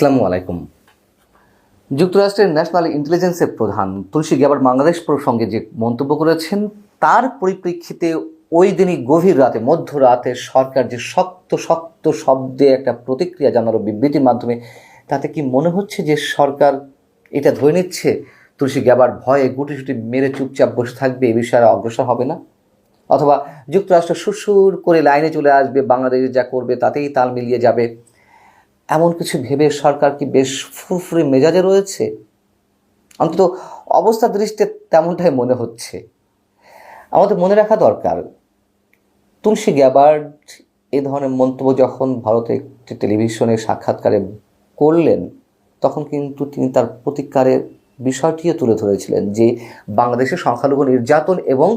আসসালামু আলাইকুম। যুক্তরাষ্ট্রের ন্যাশনাল ইন্টেলিজেন্সের প্রধান তুলসী গ্যাবার্ড বাংলাদেশ প্রসঙ্গে যে মন্তব্য করেছেন, তার পরিপ্রেক্ষিতে ওই দিনই গভীর রাতে মধ্যরাতে সরকার যে শক্ত শক্ত শব্দে একটা প্রতিক্রিয়া জানালো বিবৃতির মাধ্যমে, তাতে কি মনে হচ্ছে যে সরকার এটা ধরে নিচ্ছে তুলসী গ্যাবার্ড ভয়ে গুটিসুটি মেরে চুপচাপ বসে থাকবে, এ বিষয়ে আর অগ্রসর হবে না? অথবা যুক্তরাষ্ট্র সুরসুর করে লাইনে চলে আসবে, বাংলাদেশ যা করবে তাতেই তাল মিলিয়ে যাবে, এমন কিছু ভেবে সরকার কি বেশ ফুরফুরে মেজাজে রয়েছে? অন্তত অবস্থা দৃষ্টিতে তেমনটাই মনে হচ্ছে। আমাদের মনে রাখা দরকার, তুলসী গ্যাবার্ড এ ধরনের মন্তব্য যখন ভারতে একটি টেলিভিশনে সাক্ষাৎকারে করলেন, তখন কিন্তু তিনি তার প্রতিকারের বিষয়টিও তুলে ধরেছিলেন যে বাংলাদেশের সংখ্যালঘু নির্যাতন এবং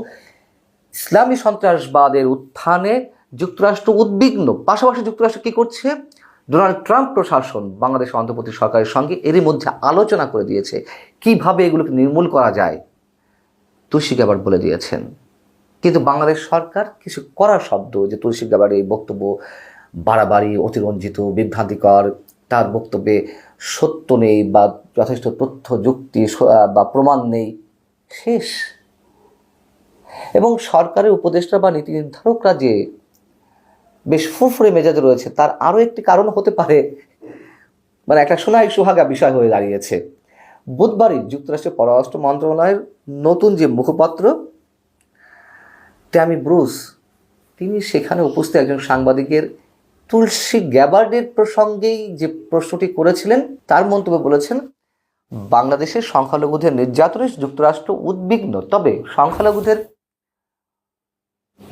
ইসলামী সন্ত্রাসবাদের উত্থানে যুক্তরাষ্ট্র উদ্বিগ্ন। পাশাপাশি যুক্তরাষ্ট্র কী করছে? ডোনাল্ড ট্রাম্প প্রশাসন বাংলাদেশের অন্তর্বর্তী সরকারের সঙ্গে এরই মধ্যে আলোচনা করে দিয়েছে কিভাবে এগুলোকে নির্মূল করা যায়। তুলসী গ্যাবার্ড বলে দিয়েছেন, কিন্তু বাংলাদেশ সরকার কিছু করার শব্দ যে তুলসী গ্যাবার্ডের এই বক্তব্য বাড়াবাড়ি, অতিরঞ্জিত, বিভ্রান্তিকর, তার বক্তব্যে সত্য নেই বা যথেষ্ট তথ্য যুক্তি বা প্রমাণ নেই, শেষ। এবং সরকারের উপদেষ্টা বা নীতি নির্ধারকরা যে বেশ ফুরফুরে মেজাজে রয়েছে, তার আরও একটি কারণ হতে পারে, মানে একটা সোনাই সুহাগা বিষয় হয়ে দাঁড়িয়েছে। বুধবারই যুক্তরাষ্ট্রের পররাষ্ট্র মন্ত্রণালয়ের নতুন যে মুখপাত্র ট্যামি ব্রুস, তিনি সেখানে উপস্থিত একজন সাংবাদিকের তুলসী গ্যাবার্ডের প্রসঙ্গেই যে প্রশ্নটি করেছিলেন, তার মন্তব্যে বলেছেন, বাংলাদেশের সংখ্যালঘুদের নির্যাতনে যুক্তরাষ্ট্র উদ্বিগ্ন, তবে সংখ্যালঘুদের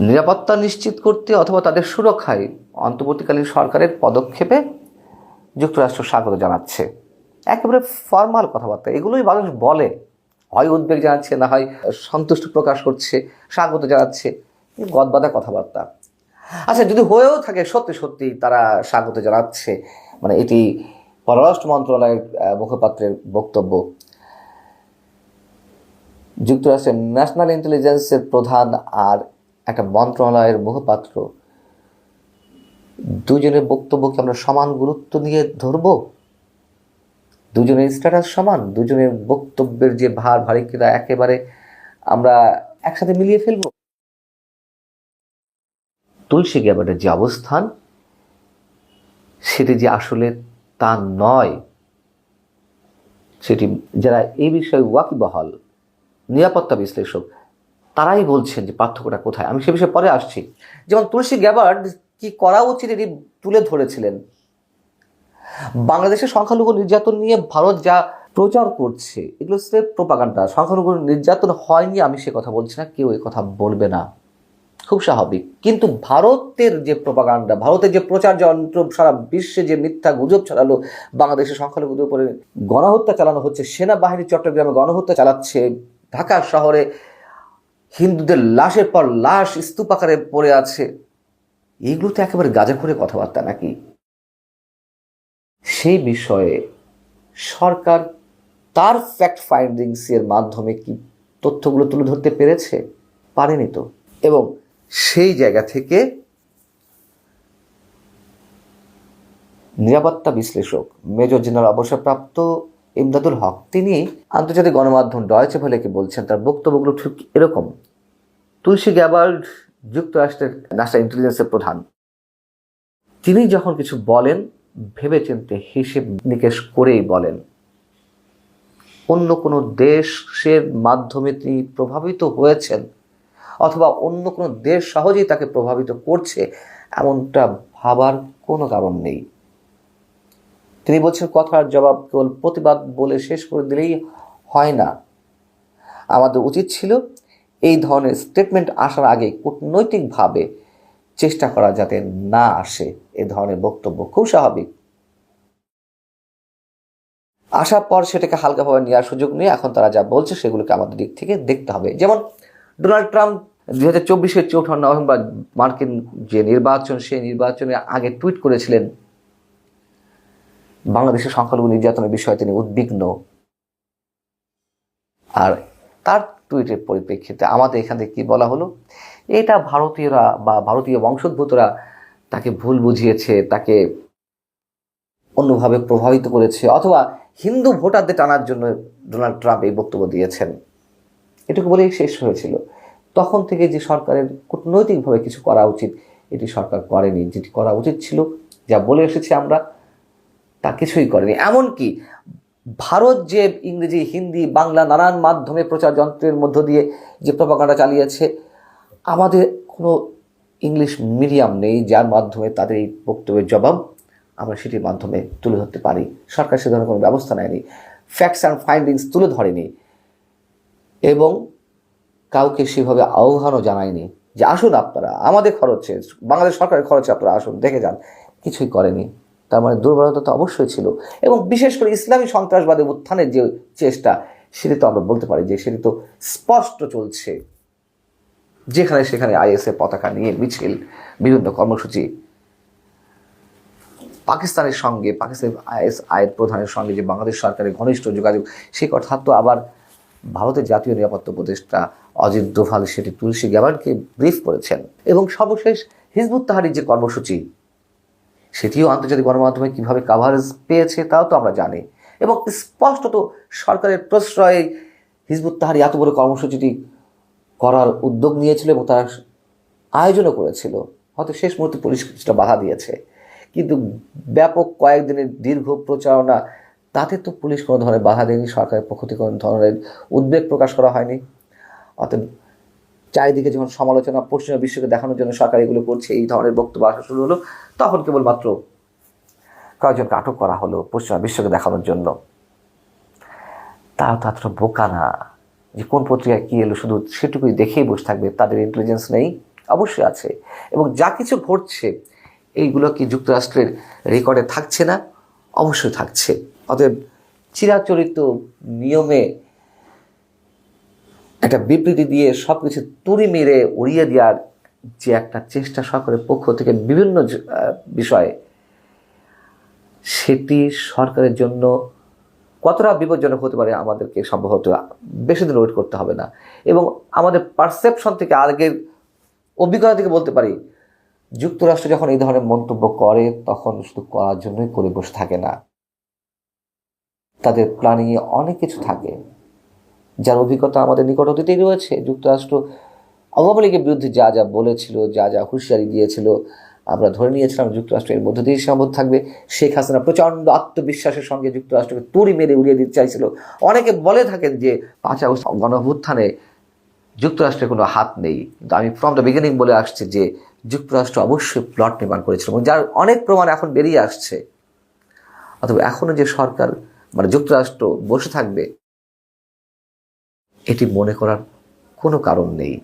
নিরাপত্তা নিশ্চিত করতে অথবা তাদের সুরক্ষায় অন্তর্বর্তীকালীন সরকারের পদক্ষেপে যুক্তরাষ্ট্র স্বাগত জানাচ্ছে। একেবারে ফর্মাল কথাবার্তা, এগুলোই মানুষ বলে, হয় উদ্বেগ জানাচ্ছে, না হয় সন্তুষ্ট প্রকাশ করছে, স্বাগত জানাচ্ছে, গদবাঁধা কথাবার্তা। আচ্ছা, যদি হয়েও থাকে সত্যি সত্যি তারা স্বাগত জানাচ্ছে, মানে এটি পররাষ্ট্র মন্ত্রণালয়ের মুখপাত্রের বক্তব্য, যুক্তরাষ্ট্রের ন্যাশনাল ইন্টেলিজেন্সের প্রধান আর একটা মন্ত্রণালয়ের মুখপাত্র, দুজনের বক্তব্যকে আমরা সমান গুরুত্ব দিয়ে ধরব? দুজনের স্ট্যাটাস সমান, দুজনের বক্তব্যের যে ভারিক্যতা একেবারে আমরা একসাথে মিলিয়ে ফেলব? তুলসী গ্যাবার্ডের যে অবস্থান, সেটি যে আসলে তা নয়, সেটি যারা এই বিষয়ে ওয়াকিবহাল, নিরাপত্তা বিশ্লেষক, তারাই বলছেন যে পার্থক্যটা কোথায়। আমি সে বিষয়ে পরে আসছি। যেমন তুলসী গ্যাবার্ড কি করা উচিত এটি তুলে ধরেছিলেন। বাংলাদেশের সংখ্যালঘু নির্যাতন নিয়ে ভারত যা প্রচার করছে, এগুলো স্রেফ প্রোপাগান্ডা। সংখ্যালঘু নির্যাতন হয়নি আমি সে কথা বলছি না, কেউ এ কথা বলবে না, খুব স্বাভাবিক। কিন্তু ভারতের যে প্রোপাগান্ডা, ভারতের যে প্রচার যন্ত্র সারা বিশ্বে যে মিথ্যা গুজব ছড়ালো, বাংলাদেশের সংখ্যালঘুদের উপরে গণহত্যা চালানো হচ্ছে, সেনাবাহিনী চট্টগ্রামে গণহত্যা চালাচ্ছে, ঢাকা শহরে হিন্দুদের লাশের পর লাশ স্তূপ আকারে পড়ে আছে, এগুলো তো একেবারে গাঁজাখুরে কথাবার্তা নাকি? সেই বিষয়ে সরকার তার ফ্যাক্ট ফাইন্ডিংসের মাধ্যমে কি তথ্যগুলো তুলে ধরতে পেরেছে? পারেনি তো। এবং সেই জায়গা থেকে নিরাপত্তা বিশ্লেষক মেজর জেনারেল অবসরপ্রাপ্ত ইমদাদুল হক, তিনি আন্তর্জাতিক গণমাধ্যম ডয়েচে ভেলেকে বলছেন, তার বক্তব্যগুলো ঠিক এরকম। তুলসী গ্যাবার্ড যুক্তরাষ্ট্রের ন্যাশনাল ইন্টেলিজেন্সের প্রধান, তিনি যখন কিছু বলেন ভেবেচিন্তে হিসেব নিকেশ করেই বলেন। অন্য কোনো দেশের মাধ্যমে তিনি প্রভাবিত হয়েছেন অথবা অন্য কোনো দেশ সহজেই তাকে প্রভাবিত করছে, এমনটা ভাবার কোনো কারণ নেই। তিনি বলছেন, কথার জবাব কেবল প্রতিবাদ বলে শেষ করে দিলেই হয় না। আমাদের উচিত ছিল এই ধরনের স্টেটমেন্ট আসার আগে কূটনৈতিকভাবে চেষ্টা করা যাতে না আসে এ ধরনের বক্তব্য। খুব স্বাভাবিক। আসার পর সেটাকে হালকাভাবে নেওয়ার সুযোগ নিয়ে এখন তারা যা বলছে সেগুলোকে আমাদের দিক থেকে দেখতে হবে। যেমন ডোনাল্ড ট্রাম্প 2024-এর 4 নভেম্বর মার্কিন যে নির্বাচন, সেই নির্বাচনের আগে টুইট করেছিলেন, বাংলাদেশের সংখ্যালঘু নির্যাতনের বিষয়ে তিনি উদ্বিগ্ন। আর তার টুইটের পরিপ্রেক্ষিতে আমাদের এখান থেকে কী বলা হলো, এটা ভারতীয়রা বা ভারতীয় বংশোদ্ভূতরা তাকে ভুল বুঝিয়েছে, তাকে অন্যভাবে প্রভাবিত করেছে, অথবা হিন্দু ভোটারদের টানার জন্য ডোনাল্ড ট্রাম্প এই বক্তব্য দিয়েছেন, এটুকু বলেই শেষ হয়েছিল। তখন থেকে যে সরকারের কূটনৈতিকভাবে কিছু করা উচিত, এটি সরকার করেনি। যেটি করা উচিত ছিল, যা বলে এসেছি আমরা, তা কিছুই করেনি। এমনকি ভারত যে ইংরেজি, হিন্দি, বাংলা নানান মাধ্যমে প্রচার যন্ত্রের মধ্য দিয়ে যে প্রপাগান্ডা চালিয়েছে, আমাদের কোনো ইংলিশ মিডিয়াম নেই যার মাধ্যমে তাদের এই বক্তব্যের জবাব আমরা সেটির মাধ্যমে তুলে ধরতে পারি। সরকার সে ধরনের কোনো ব্যবস্থা নেয়নি, ফ্যাক্টস অ্যান্ড ফাইন্ডিংস তুলে ধরেনি, এবং কাউকে সেভাবে আহ্বানও জানায়নি যে আসুন আপনারা আমাদের খরচে, বাংলাদেশ সরকারের খরচে আপনারা আসুন, দেখে যান। কিছুই করেনি। তার মানে দুর্বলতা তো অবশ্যই ছিল। এবং বিশেষ করে ইসলামী সন্ত্রাসবাদের উত্থানের যে চেষ্টা, সেটি তো আমরা বলতে পারি যে সেটি তো স্পষ্ট চলছে। যেখানে সেখানে আইএসএ পতাকা নিয়ে মিছিল, বিভিন্ন কর্মসূচি, পাকিস্তানের সঙ্গে, পাকিস্তানের আইএসআই প্রধানের সঙ্গে যে বাংলাদেশ সরকারের ঘনিষ্ঠ যোগাযোগ, সেই কথা তো আবার ভারতের জাতীয় নিরাপত্তা উপদেষ্টা অজিত দোভাল সেটি তুলসী গ্যাবার্ডকে ব্রিফ করেছেন। এবং সর্বশেষ হিজবুত তাহরির যে কর্মসূচি, সেটিও আন্তর্জাতিক গণমাধ্যমে কীভাবে কাভারেজ পেয়েছে তাও তো আমরা জানি। এবং স্পষ্টত সরকারের প্রশ্রয়ে হিজবুত তাহরি এত বড় কর্মসূচিটি করার উদ্যোগ নিয়েছিল এবং তারা আয়োজনও করেছিল। হয়তো শেষ মুহূর্তে পুলিশ কিছুটা বাধা দিয়েছে, কিন্তু ব্যাপক কয়েকদিনের দীর্ঘ প্রচারণা, তাতে তো পুলিশ কোনো ধরনের বাধা দেয়নি, সরকারের পক্ষ থেকে কোনো ধরনের উদ্বেগ প্রকাশ করা হয়নি। অতএব চারিদিকে যখন সমালোচনা পশ্চিমা বিশ্বকে দেখানোর জন্য সরকার এগুলো করছে, এই ধরনের বক্তব্য আসা শুরু হলো, তখন কেবলমাত্র কয়েকজনকে আটক করা হলো পশ্চিমা বিশ্বকে দেখানোর জন্য। তারা তো এতটা বোকা না যে কোন পত্রিকায় কী এলো শুধু সেটুকুই দেখেই বসে থাকবে। তাদের ইন্টেলিজেন্স নেই, অবশ্যই আছে। এবং যা কিছু ঘটছে এইগুলো কি যুক্তরাষ্ট্রের রেকর্ডে থাকছে না? অবশ্যই থাকছে। অতএব চিরাচরিত নিয়মে একটা বিবৃতি দিয়ে সব কিছু তুড়ি মেরে উড়িয়ে দেওয়ার যে একটা চেষ্টা সরকারের পক্ষ থেকে বিভিন্ন বিষয়ে, সেটি সরকারের জন্য কতটা বিপজ্জনক হতে পারে আমাদেরকে সম্ভবত বেশি দিন ওয়েট করতে হবে না। এবং আমাদের পারসেপশন থেকে, আগের অভিজ্ঞতা থেকে বলতে পারি, যুক্তরাষ্ট্র যখন এই ধরনের মন্তব্য করে তখন শুধু করার জন্যই করে বসে থাকে না, তাদের প্ল্যানিংয়ে অনেক কিছু থাকে, যার অভিজ্ঞতা আমাদের নিকট অতীতেই রয়েছে। যুক্তরাষ্ট্র আওয়ামী লীগের বিরুদ্ধে যা যা বলেছিল, যা যা হুঁশিয়ারি দিয়েছিল, আমরা ধরে নিয়েছিলাম যুক্তরাষ্ট্র এর মধ্যে দিয়ে সীমাবদ্ধ থাকবে। শেখ হাসিনা প্রচণ্ড আত্মবিশ্বাসের সঙ্গে যুক্তরাষ্ট্রকে তুড়ি মেরে উড়িয়ে দিতে চাইছিল। অনেকে বলে থাকেন যে 5 আগস্ট গণঅভ্যুত্থানে যুক্তরাষ্ট্রের কোনো হাত নেই, কিন্তু আমি ফ্রম দ্য বিগিনিং বলে আসছি যে যুক্তরাষ্ট্র অবশ্যই প্লট নির্মাণ করেছিল, এবং যার অনেক প্রমাণ এখন বেরিয়ে আসছে। অথবা এখনও যে সরকার, মানে যুক্তরাষ্ট্র বসে থাকবে, এটি মনে করার কোনো কারণ নেই।